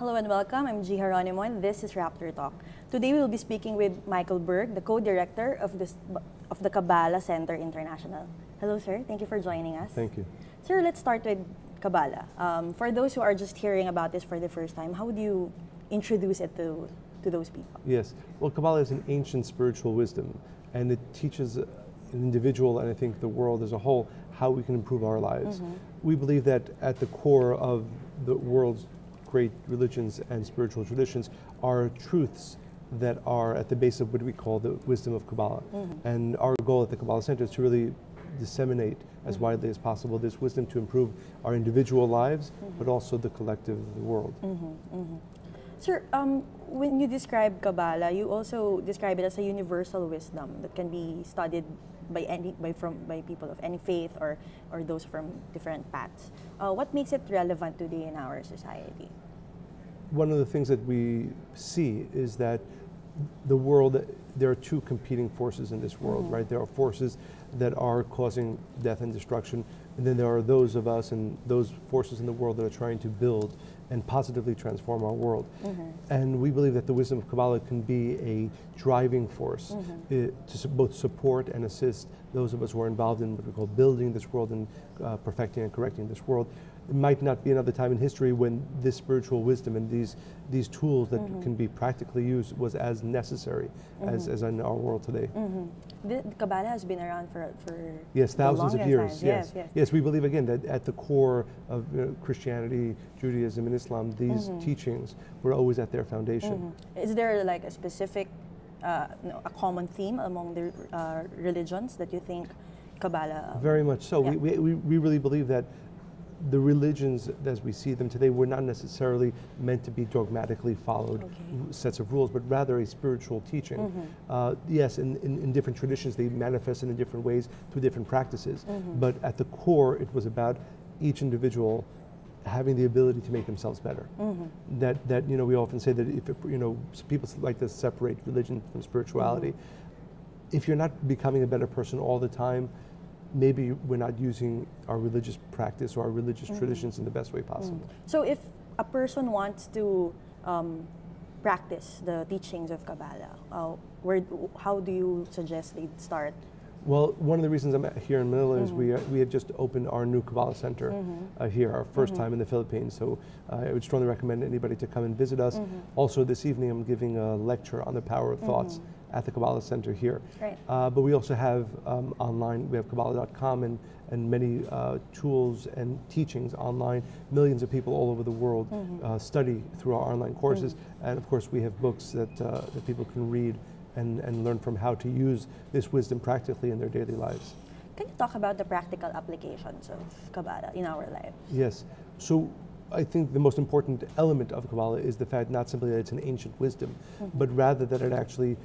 Hello and welcome. I'm G. Geronimo and this is Rappler Talk. Today we will be speaking with Michael Berg, the co-director of the Kabbalah Center International. Hello, sir. Thank you for joining us. Thank you. Sir, let's start with Kabbalah. For those who are just hearing about this for the first time, how would you introduce it to those people? Yes. Well, Kabbalah is an ancient spiritual wisdom, and it teaches an individual, and I think the world as a whole, how we can improve our lives. We believe that at the core of the world's great religions and spiritual traditions are truths that are at the base of what we call the wisdom of Kabbalah. And our goal at the Kabbalah Center is to really disseminate as widely as possible this wisdom to improve our individual lives, but also the collective world. Sir, when you describe Kabbalah, you also describe it as a universal wisdom that can be studied by people of any faith or those from different paths. What makes it relevant today in our society? One of the things that we see is that the world, there are two competing forces in this world, right? There are forces that are causing death and destruction, and then there are those of us and those forces in the world that are trying to build and positively transform our world. And we believe that the wisdom of Kabbalah can be a driving force to both support and assist those of us who are involved in what we call building this world and perfecting and correcting this world. It might not be another time in history when this spiritual wisdom and these tools that can be practically used was as necessary as in our world today. The Kabbalah has been around for yes, thousands of years. Yes. Yes, we believe again that at the core of Christianity, Judaism, and Islam, these teachings were always at their foundation. Is there like a specific, a common theme among the religions that you think Kabbalah? Very much so. Yeah. We really believe that the religions as we see them today were not necessarily meant to be dogmatically followed sets of rules, but rather a spiritual teaching. Yes, in different traditions they manifest in different ways through different practices, but at the core it was about each individual having the ability to make themselves better. That we often say that if people like to separate religion from spirituality. If you're not becoming a better person all the time, maybe we're not using our religious practice or our religious traditions in the best way possible. So if a person wants to practice the teachings of Kabbalah, how do you suggest they start? Well, one of the reasons I'm here in Manila is we have just opened our new Kabbalah Center here, our first time in the Philippines. So I would strongly recommend anybody to come and visit us. Also this evening I'm giving a lecture on the power of thoughts at the Kabbalah Center here. Right. But we also have online, we have Kabbalah.com and many tools and teachings online. Millions of people all over the world study through our online courses. And of course we have books that people can read and learn from how to use this wisdom practically in their daily lives. Can you talk about the practical applications of Kabbalah in our lives? Yes. So I think the most important element of Kabbalah is the fact not simply that it's an ancient wisdom, but rather that it actually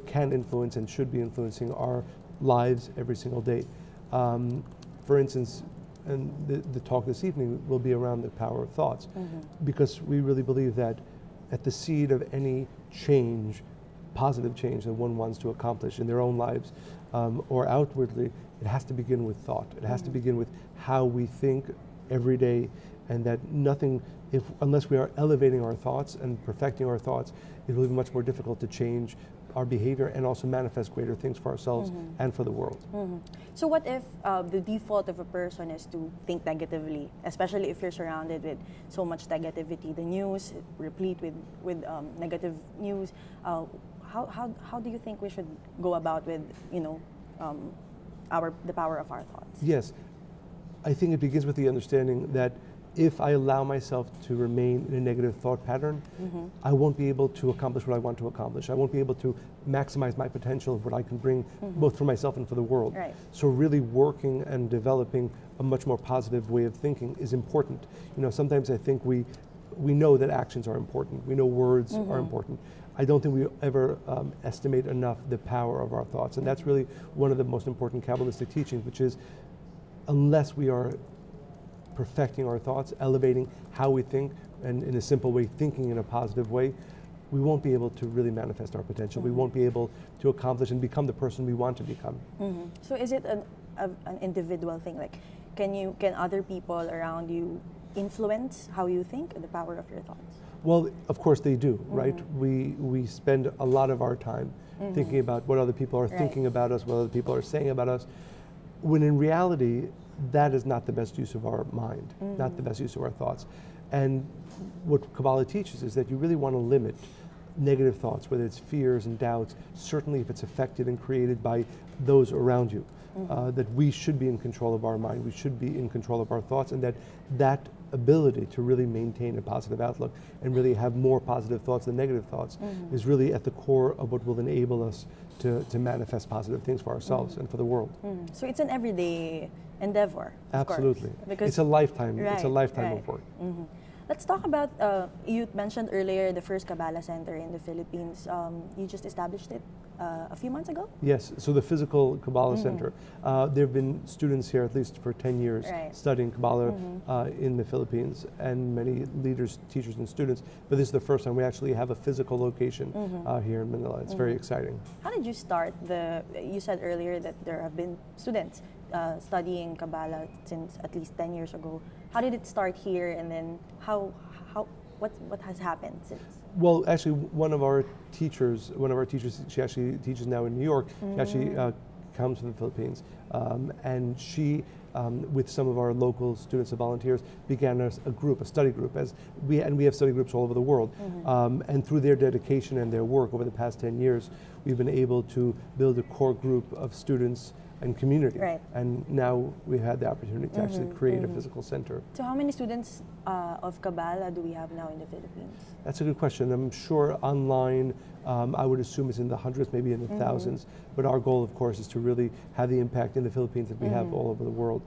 can influence and should be influencing our lives every single day. For instance, and the talk this evening will be around the power of thoughts, because we really believe that at the seed of any change, positive change that one wants to accomplish in their own lives or outwardly, it has to begin with thought. It has to begin with how we think every day, and that unless we are elevating our thoughts and perfecting our thoughts, it will be much more difficult to change our behavior and also manifest greater things for ourselves and for the world. So what if the default of a person is to think negatively, especially if you're surrounded with so much negativity, the news replete with negative news? How do you think we should go about with the power of our thoughts? Yes, I think it begins with the understanding that if I allow myself to remain in a negative thought pattern, I won't be able to accomplish what I want to accomplish. I won't be able to maximize my potential of what I can bring both for myself and for the world. Right. So really working and developing a much more positive way of thinking is important. Sometimes I think we know that actions are important. We know words are important. I don't think we ever estimate enough the power of our thoughts. And that's really one of the most important Kabbalistic teachings, which is unless we are perfecting our thoughts, elevating how we think, and in a simple way, thinking in a positive way, we won't be able to really manifest our potential. We won't be able to accomplish and become the person we want to become. So is it an individual thing? Like, can other people around you influence how you think and the power of your thoughts? Well, of course they do, right? We spend a lot of our time thinking about what other people are thinking about us, what other people are saying about us, when in reality, that is not the best use of our mind, not the best use of our thoughts. And what Kabbalah teaches is that you really want to limit negative thoughts, whether it's fears and doubts, certainly if it's affected and created by those around you. That we should be in control of our mind, we should be in control of our thoughts, and that ability to really maintain a positive outlook and really have more positive thoughts than negative thoughts is really at the core of what will enable us to manifest positive things for ourselves and for the world. So it's an everyday endeavor. Absolutely. Because it's a lifetime. Right, it's a lifetime right. of work. Let's talk about, you mentioned earlier the first Kabbalah Center in the Philippines. You just established it a few months ago? Yes, so the physical Kabbalah Center. There have been students here at least for 10 years studying Kabbalah in the Philippines, and many leaders, teachers, and students. But this is the first time we actually have a physical location here in Manila. It's very exciting. How did you start you said earlier that there have been students studying Kabbalah since at least 10 years ago. How did it start here, and then what has happened since? Well, actually, one of our teachers, she actually teaches now in New York. She actually comes from the Philippines, and she, with some of our local students and volunteers, began a study group, and we have study groups all over the world. And through their dedication and their work over the past 10 years, we've been able to build a core group of students and community. And now we've had the opportunity to actually create a physical center. So how many students of Kabbalah do we have now in the Philippines? That's a good question. I'm sure online, I would assume it's in the hundreds, maybe in the thousands. But our goal, of course, is to really have the impact in the Philippines that we have all over the world.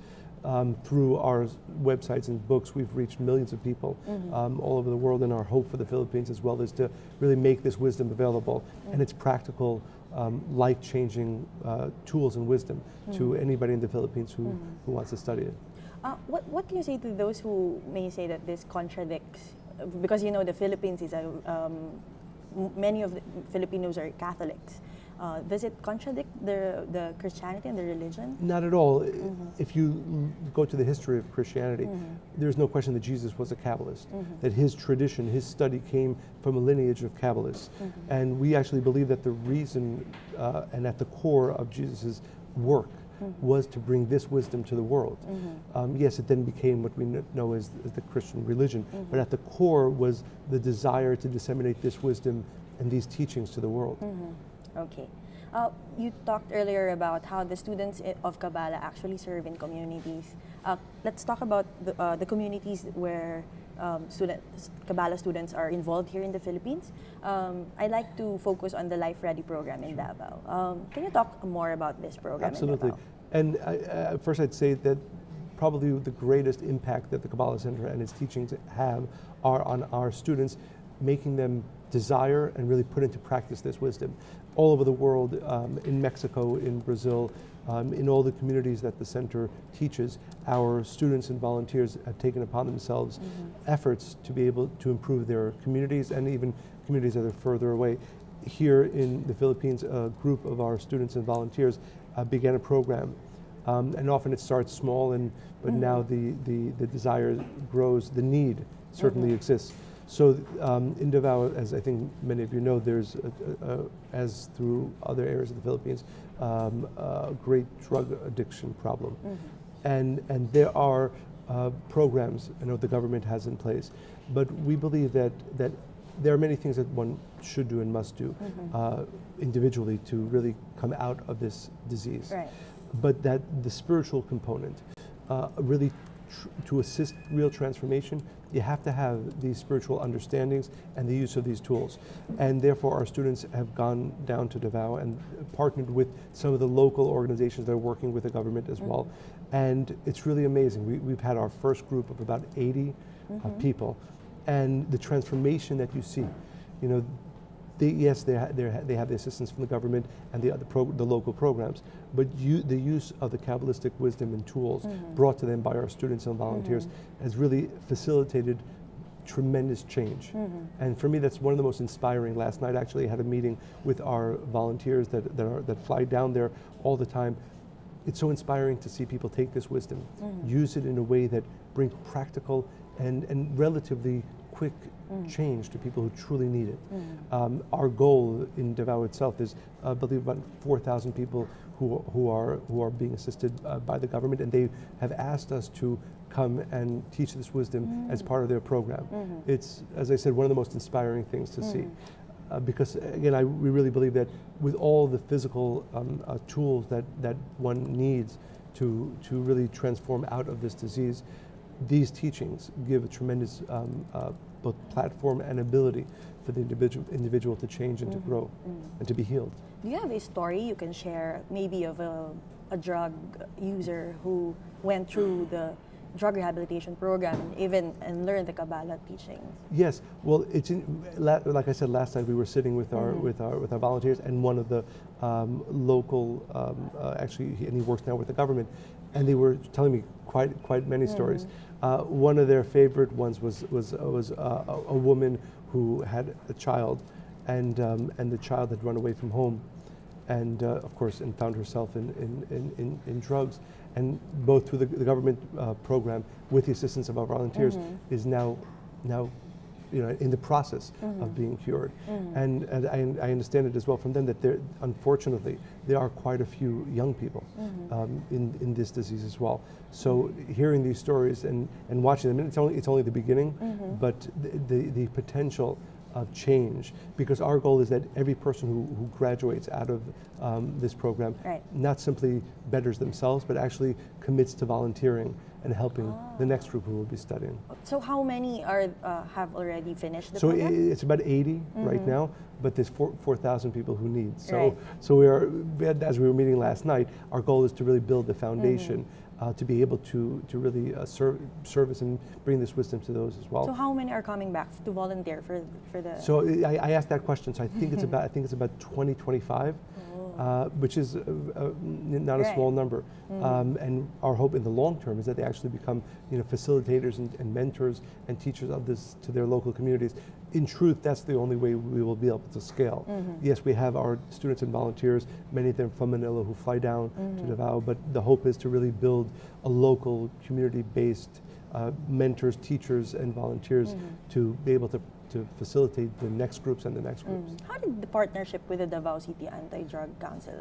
Through our websites and books, we've reached millions of people all over the world, and our hope for the Philippines as well is to really make this wisdom available. And it's practical, life-changing tools and wisdom to anybody in the Philippines who wants to study it. What can you say to those who may say that this contradicts, because you know the Philippines is many of the Filipinos are Catholics. Does it contradict the Christianity and the religion? Not at all. If you go to the history of Christianity, there's no question that Jesus was a Kabbalist, that his tradition, his study came from a lineage of Kabbalists. And we actually believe that the reason and at the core of Jesus' work was to bring this wisdom to the world. Yes, it then became what we know as the Christian religion, but at the core was the desire to disseminate this wisdom and these teachings to the world. Okay. You talked earlier about how the students of Kabbalah actually serve in communities. Let's talk about the communities where Kabbalah students are involved here in the Philippines. I'd like to focus on the Life Ready program in Davao. Can you talk more about this program? Absolutely. And first I'd say that probably the greatest impact that the Kabbalah Center and its teachings have are on our students, making them desire and really put into practice this wisdom. All over the world, in Mexico, in Brazil, in all the communities that the center teaches, our students and volunteers have taken upon themselves efforts to be able to improve their communities and even communities that are further away. Here in the Philippines, a group of our students and volunteers began a program. And often it starts small, but now the desire grows, the need certainly exists. So in Davao, as I think many of you know, there's, as through other areas of the Philippines, a great drug addiction problem. And there are programs I know the government has in place, but we believe that there are many things that one should do and must do individually to really come out of this disease. But that the spiritual component, really to assist real transformation, you have to have these spiritual understandings and the use of these tools. And therefore our students have gone down to Davao and partnered with some of the local organizations that are working with the government as well. And it's really amazing. We've had our first group of about 80 people, and the transformation that you see, you know, yes, they have the assistance from the government and the local programs, but the use of the Kabbalistic wisdom and tools brought to them by our students and volunteers has really facilitated tremendous change. And for me, that's one of the most inspiring. Last night, I actually had a meeting with our volunteers that fly down there all the time. It's so inspiring to see people take this wisdom, use it in a way that brings practical and relatively quick change to people who truly need it. Our goal in Davao itself is, I believe, about 4,000 people who are being assisted by the government, and they have asked us to come and teach this wisdom as part of their program. It's, as I said, one of the most inspiring things to see. Because again, we really believe that with all the physical tools that one needs to really transform out of this disease, these teachings give a tremendous both platform and ability for the individual to change and to grow and to be healed. Do you have a story you can share, maybe of a drug user who went through the drug rehabilitation program and learned the Kabbalah teachings? Yes. Well, it's like I said last night, we were sitting with our with our volunteers, and one of the local actually, and he works now with the government, and they were telling me quite many stories. One of their favorite ones was a woman who had a child, and the child had run away from home, and of course, and found herself in drugs. And both through the government program, with the assistance of our volunteers, is now in the process of being cured. And I understand it as well from them that unfortunately there are quite a few young people in this disease as well. So hearing these stories and watching them, and it's only the beginning, but the potential of change, because our goal is that every person who graduates out of this program not simply betters themselves, but actually commits to volunteering and helping the next group who will be studying. So how many have already finished the program? So it's about 80 right now, but there's 4,000 people who need. So we are, as we were meeting last night, our goal is to really build the foundation to be able to really service and bring this wisdom to those as well. So how many are coming back to volunteer for the? So I asked that question. So I think it's about 20, 25, which is not a small number. And our hope in the long term is that they actually become facilitators and mentors and teachers of this to their local communities. In truth, that's the only way we will be able to scale. Yes, we have our students and volunteers, many of them from Manila, who fly down to Davao, but the hope is to really build a local community-based mentors, teachers, and volunteers to be able to facilitate the next groups and the next groups. How did the partnership with the Davao City Anti-Drug Council,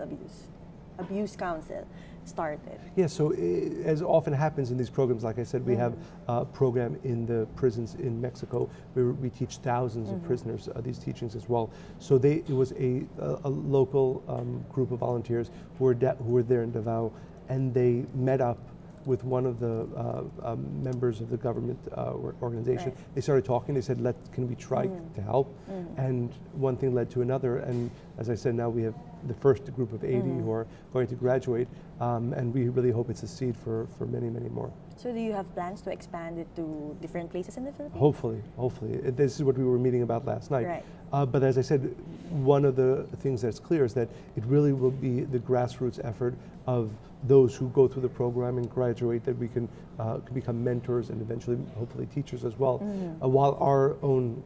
Abuse Council started? Yeah, so as often happens in these programs, like I said, we have a program in the prisons in Mexico where we teach thousands of prisoners these teachings as well. So it was a local group of volunteers who were there in Davao, and they met up with one of the members of the government organization. They started talking. They said, can we try to help? And one thing led to another. And as I said, now we have the first group of 80 who are going to graduate. And we really hope it's a seed for many, many more. So do you have plans to expand it to different places in the Philippines? Hopefully. This is what we were meeting about last night. But as I said, one of the things that's clear is that it really will be the grassroots effort of those who go through the program and graduate, that we can become mentors and eventually, hopefully, teachers as well. While our own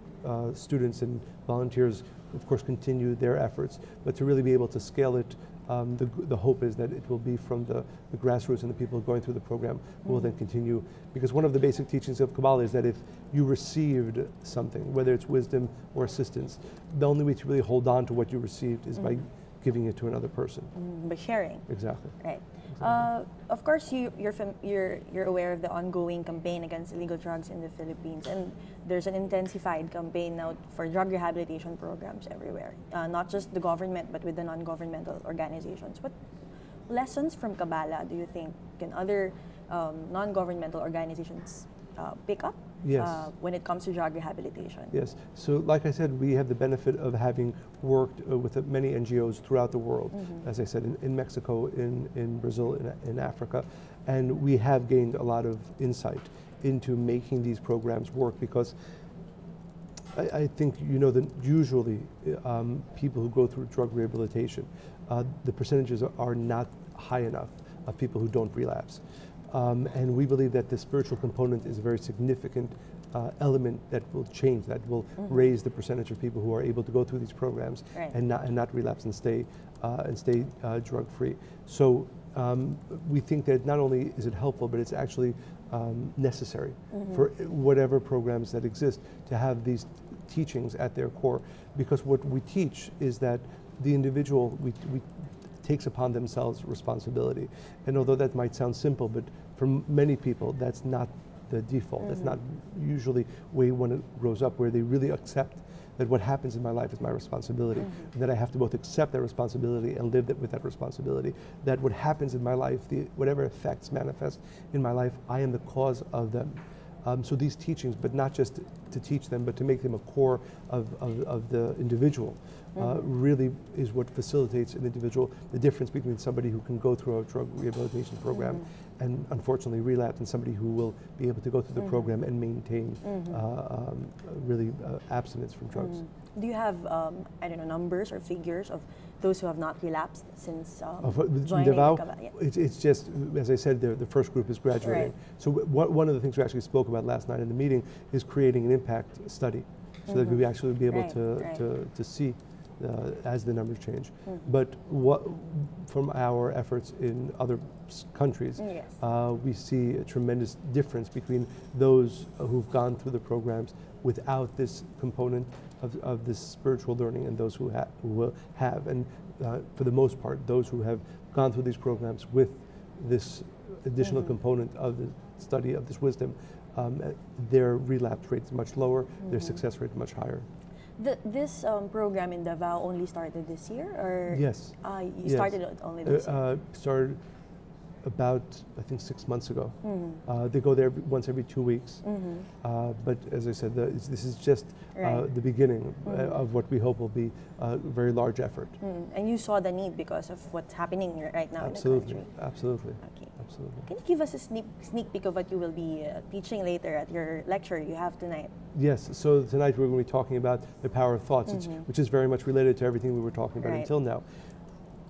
students and volunteers, of course, continue their efforts, but to really be able to scale it, the hope is that it will be from the grassroots and the people going through the program who will then continue. Because one of the basic teachings of Kabbalah is that if you received something, whether it's wisdom or assistance, the only way to really hold on to what you received is by giving it to another person. By sharing. Exactly. Right. Of course, you're aware of the ongoing campaign against illegal drugs in the Philippines, and there's an intensified campaign now for drug rehabilitation programs everywhere. Not just the government, but with the non-governmental organizations. What lessons from Kabbalah do you think can other non-governmental organizations pick up when it comes to drug rehabilitation? Yes. So like I said, we have the benefit of having worked with many NGOs throughout the world, as I said, in Mexico, in Brazil, in Africa, and we have gained a lot of insight into making these programs work, because I think that usually people who go through drug rehabilitation, the percentages are not high enough of people who don't relapse. And we believe that the spiritual component is a very significant element that will change, that will raise the percentage of people who are able to go through these programs and not relapse and stay drug free. So we think that not only is it helpful, but it's actually necessary for whatever programs that exist to have these teachings at their core. Because what we teach is that the individual we takes upon themselves responsibility. And although that might sound simple, but for many people, that's not the default. That's not usually the way one grows up, where they really accept that what happens in my life is my responsibility, and that I have to both accept that responsibility and live with that responsibility, that what happens in my life, whatever effects manifest in my life, I am the cause of them. So these teachings, but not just to teach them, but to make them a core of the individual, really is what facilitates an individual, the difference between somebody who can go through a drug rehabilitation program and unfortunately relapse, and somebody who will be able to go through the program and maintain really abstinence from drugs. Do you have, I don't know, numbers or figures of those who have not relapsed since joining the Kabbalah? Yeah. It's just, as I said, the first group is graduating. Right. So one of the things we actually spoke about last night in the meeting is creating an impact study, so that we actually be able to see as the numbers change. But from our efforts in other countries, we see a tremendous difference between those who've gone through the programs without this component of this spiritual learning, and those who will have. And for the most part, those who have gone through these programs with this additional component of the study of this wisdom, their relapse rate is much lower, their success rate is much higher. This program in Davao only started this year, or yes, you started it only this year? Started about, I think, 6 months ago. They go there once every 2 weeks. But as I said, this is just the beginning of what we hope will be a very large effort. And you saw the need because of what's happening right now in the country. Absolutely. Okay. Absolutely. Can you give us a sneak peek of what you will be teaching later at your lecture you have tonight? Yes, so tonight we're going to be talking about the power of thoughts, which is very much related to everything we were talking about until now.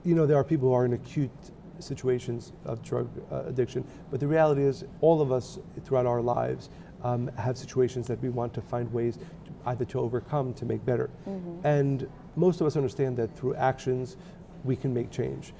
You know, there are people who are in acute situations of drug addiction, but the reality is all of us throughout our lives have situations that we want to find ways either to overcome, to make better. And most of us understand that through actions we can make change.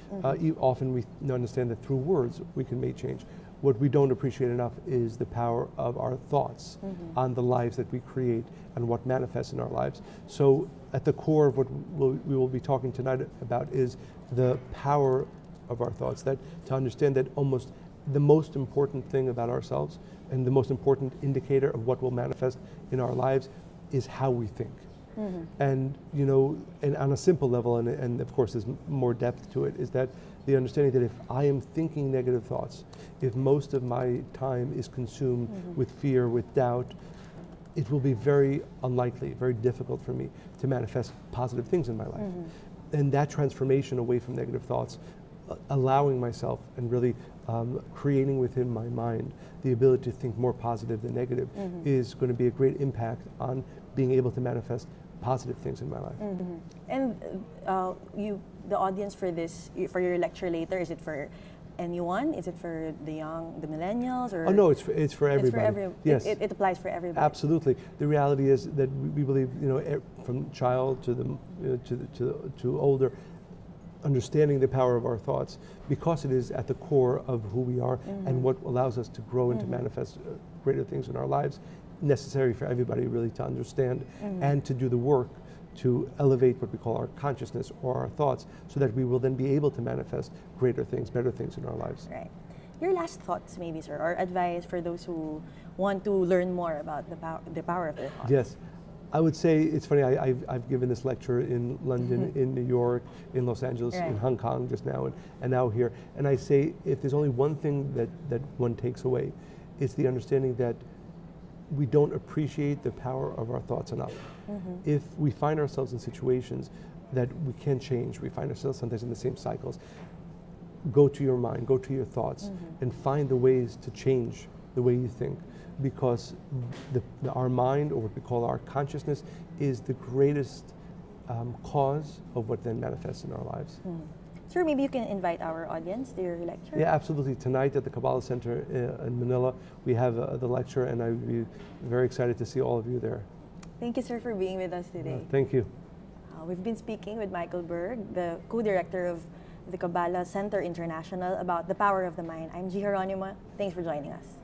Often we understand that through words we can make change. What we don't appreciate enough is the power of our thoughts on the lives that we create and what manifests in our lives. So at the core of what we will be talking tonight about is the power of our thoughts, that to understand that almost the most important thing about ourselves and the most important indicator of what will manifest in our lives is how we think. And you know, and on a simple level, and of course there's more depth to it, is that the understanding that if I am thinking negative thoughts, if most of my time is consumed with fear, with doubt, it will be very unlikely, very difficult for me to manifest positive things in my life. And that transformation away from negative thoughts, allowing myself and really creating within my mind the ability to think more positive than negative is going to be a great impact on being able to manifest positive things in my life. And the audience for for your lecture later, is it for anyone? Is it for the young, the millennials, or? Oh no, it's for everybody. It's for everyone. Yes, it applies for everybody. Absolutely. The reality is that we believe, you know, from child to to older, understanding the power of our thoughts, because it is at the core of who we are and what allows us to grow and to manifest greater things in our lives, necessary for everybody really to understand and to do the work to elevate what we call our consciousness or our thoughts, so that we will then be able to manifest greater things, better things in our lives. Right. Your last thoughts, maybe, sir, or advice for those who want to learn more about the power of their thoughts. Yes. I would say, it's funny, I've given this lecture in London, in New York, in Los Angeles, in Hong Kong just now, and now here. And I say, if there's only one thing that one takes away, it's the understanding that we don't appreciate the power of our thoughts enough. If we find ourselves in situations that we can't change, we find ourselves sometimes in the same cycles, go to your mind, go to your thoughts, and find the ways to change the way you think. Because our mind, or what we call our consciousness, is the greatest cause of what then manifests in our lives. Sir, maybe you can invite our audience to your lecture? Yeah, absolutely. Tonight at the Kabbalah Center in Manila, we have the lecture, and I would be very excited to see all of you there. Thank you, sir, for being with us today. Thank you. We've been speaking with Michael Berg, the co-director of the Kabbalah Center International, about the power of the mind. I'm G. Geronimo. Thanks for joining us.